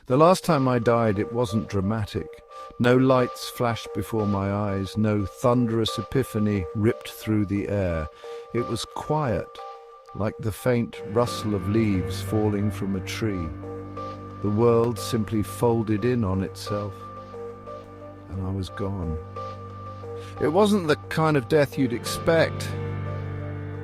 The last time I died, it wasn't dramatic. No lights flashed before my eyes, no thunderous epiphany ripped through the air. It was quiet, like the faint rustle of leaves falling from a tree. The world simply folded in on itself, and I was gone. It wasn't the kind of death you'd expect.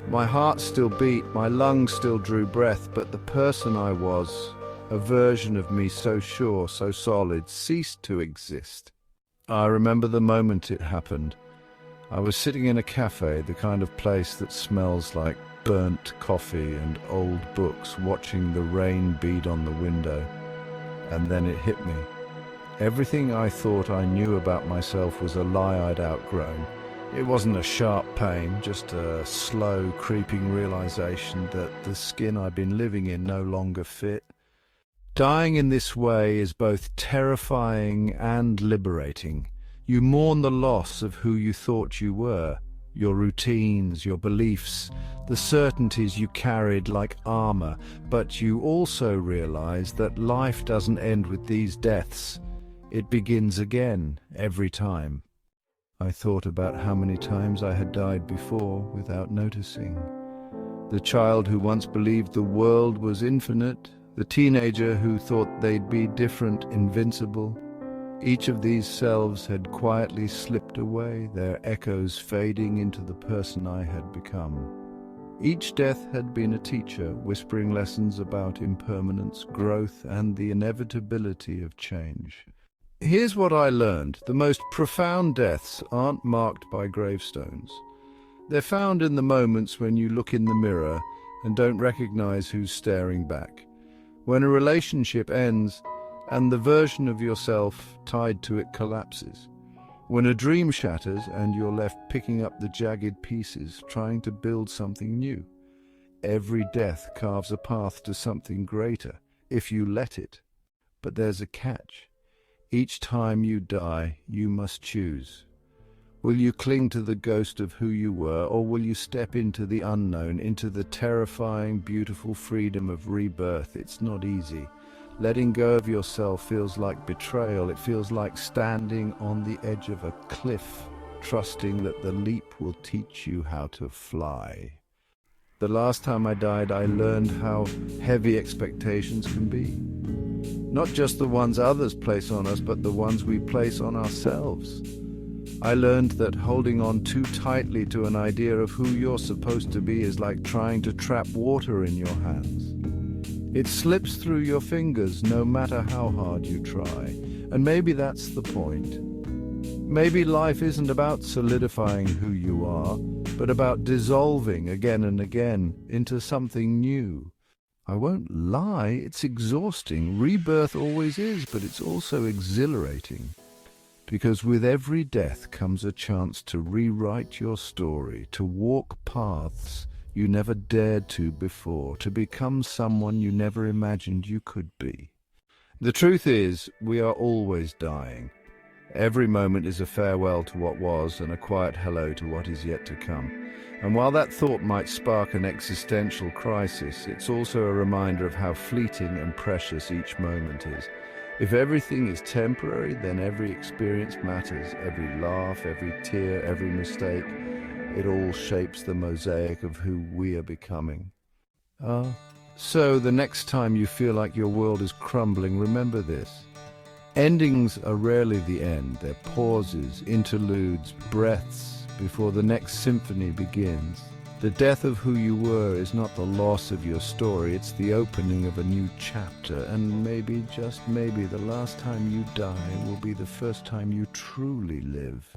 My heart still beat, my lungs still drew breath, but the person I was, a version of me so sure, so solid, ceased to exist. I remember the moment it happened. I was sitting in a cafe, the kind of place that smells like burnt coffee and old books, watching the rain bead on the window. And then it hit me. Everything I thought I knew about myself was a lie I'd outgrown. It wasn't a sharp pain, just a slow, creeping realization that the skin I'd been living in no longer fit. Dying in this way is both terrifying and liberating. You mourn the loss of who you thought you were, your routines, your beliefs, the certainties you carried like armor, but you also realize that life doesn't end with these deaths. It begins again, every time. I thought about how many times I had died before without noticing. The child who once believed the world was infinite, the teenager who thought they'd be different, invincible. Each of these selves had quietly slipped away, their echoes fading into the person I had become. Each death had been a teacher, whispering lessons about impermanence, growth, and the inevitability of change. Here's what I learned. The most profound deaths aren't marked by gravestones. They're found in the moments when you look in the mirror and don't recognize who's staring back. When a relationship ends and the version of yourself tied to it collapses. When a dream shatters and you're left picking up the jagged pieces, trying to build something new. Every death carves a path to something greater, if you let it. But there's a catch. Each time you die, you must choose. Will you cling to the ghost of who you were, or will you step into the unknown, into the terrifying, beautiful freedom of rebirth? It's not easy. Letting go of yourself feels like betrayal. It feels like standing on the edge of a cliff, trusting that the leap will teach you how to fly. The last time I died, I learned how heavy expectations can be. Not just the ones others place on us, but the ones we place on ourselves. I learned that holding on too tightly to an idea of who you're supposed to be is like trying to trap water in your hands. It slips through your fingers no matter how hard you try. And maybe that's the point. Maybe life isn't about solidifying who you are, but about dissolving again and again into something new. I won't lie, it's exhausting. Rebirth always is, but it's also exhilarating. Because with every death comes a chance to rewrite your story, to walk paths you never dared to before, to become someone you never imagined you could be. The truth is, we are always dying. Every moment is a farewell to what was and a quiet hello to what is yet to come. And while that thought might spark an existential crisis, it's also a reminder of how fleeting and precious each moment is. If everything is temporary, then every experience matters. Every laugh, every tear, every mistake, it all shapes the mosaic of who we are becoming. So the next time you feel like your world is crumbling, remember this. Endings are rarely the end. They're pauses, interludes, breaths before the next symphony begins. The death of who you were is not the loss of your story, it's the opening of a new chapter. And maybe, just maybe, the last time you die will be the first time you truly live.